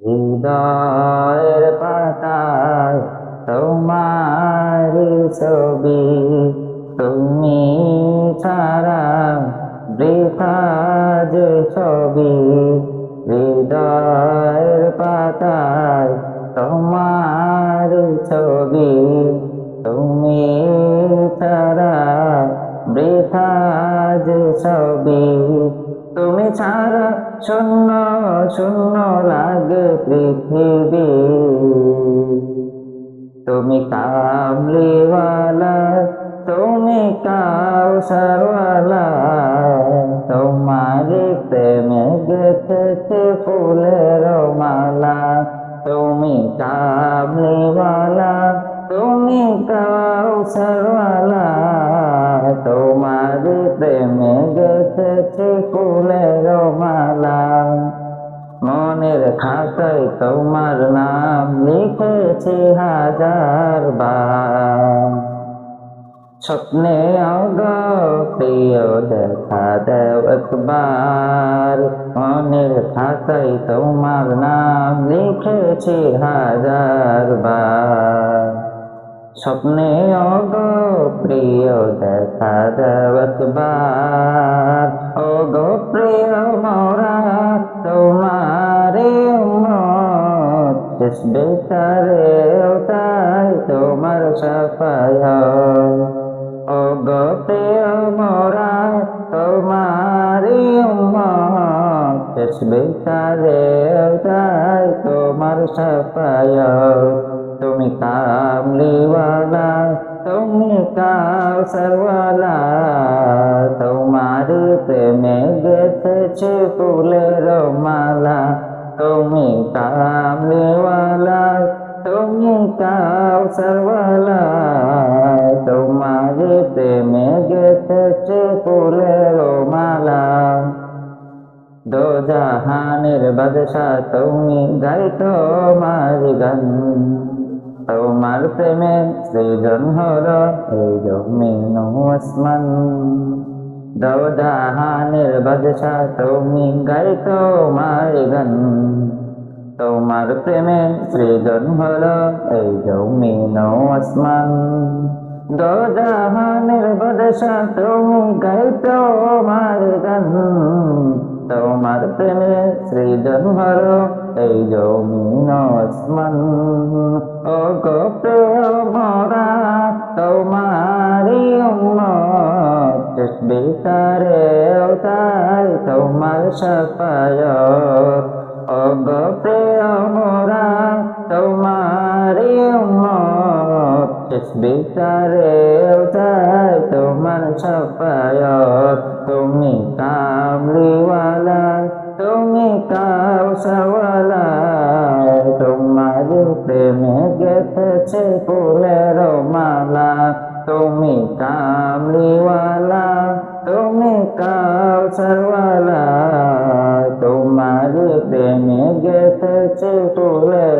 হৃদয়ের পাতায় তোমার ছবি, তুমি ছাড়া বৃথা যে ছবি। হৃদয়ের পাতায় তোমার ছবি, তুমি ছাড়া বৃথা যে ছবি। তুমি ছাড়া শূন্য শূন্য লাগে পৃথিবী। তুমি কামলিওয়ালা, তুমি কাউসারওয়ালা, তোমার প্রেমে গেঁথেছে ফুলের মালা। তুমি কামলিওয়ালা, তুমি কাউসারওয়ালা, তোমার প্রেমে গেঁথেছে ফুলের মালা। মনের খাতায় তোমার নাম লিখেছি হাজার বার। স্বপ্নে অগো প্রিয় দেখা দেও একবার। মনের খাতায় তোমার নাম লিখেছি হাজার বার। স্বপ্নে অগো প্রিয় দেখা দেও একবার। ওগো প্রিয় মোরা তোমারে উম্মত, শেষ বেচারেও তাই তোমার শাফায়াত। ওগো প্রিয় মোরা তোমারে উম্মত, শেষ বেচারেও তাই তোমার শাফায়াত। তুমি কামলিওয়ালা, তুমি কাউসারওয়ালা, তোমার প্রেমে গেঁথেছে ফুলের মালা। তুমি কামলিওয়ালা, তুমি কাউসারওয়ালা, তোমার প্রেমে গেঁথেছে ফুলের মালা। দো জাহানের বাদশা তুমি, গাই তোমার গান। তোমার প্রেমে সৃজন হলো এই জমিন ও আসমান। দো জাহানের বাদশা তুমি, গাই তোমার গান। তোমার প্রেমে সৃজন হলো এই জমিন ও আসমান। দো জাহানের বাদশা তুমি, গাই তোমার গান। তোমার প্রেমে সৃজন হলো এই জমিন ও আসমান। ওগো প্রিয় মোরা তোমারি উম্মত, শেষ বেচারেও তাই তোমার শাফায়াত। ওগো প্রিয় মোরা তোমারি উম্মত, শেষ বেচারেও তাই তোমার শাফায়াত। তুমি কামলিওয়ালা, তুমি কাউসারওয়ালা, তোমার প্রেমে গেঁথেছে ফুলের মালা। তুমি কামলিওয়ালা, তুমি কাউসারওয়ালা, তোমার প্রেমে গেঁথেছে ফুলের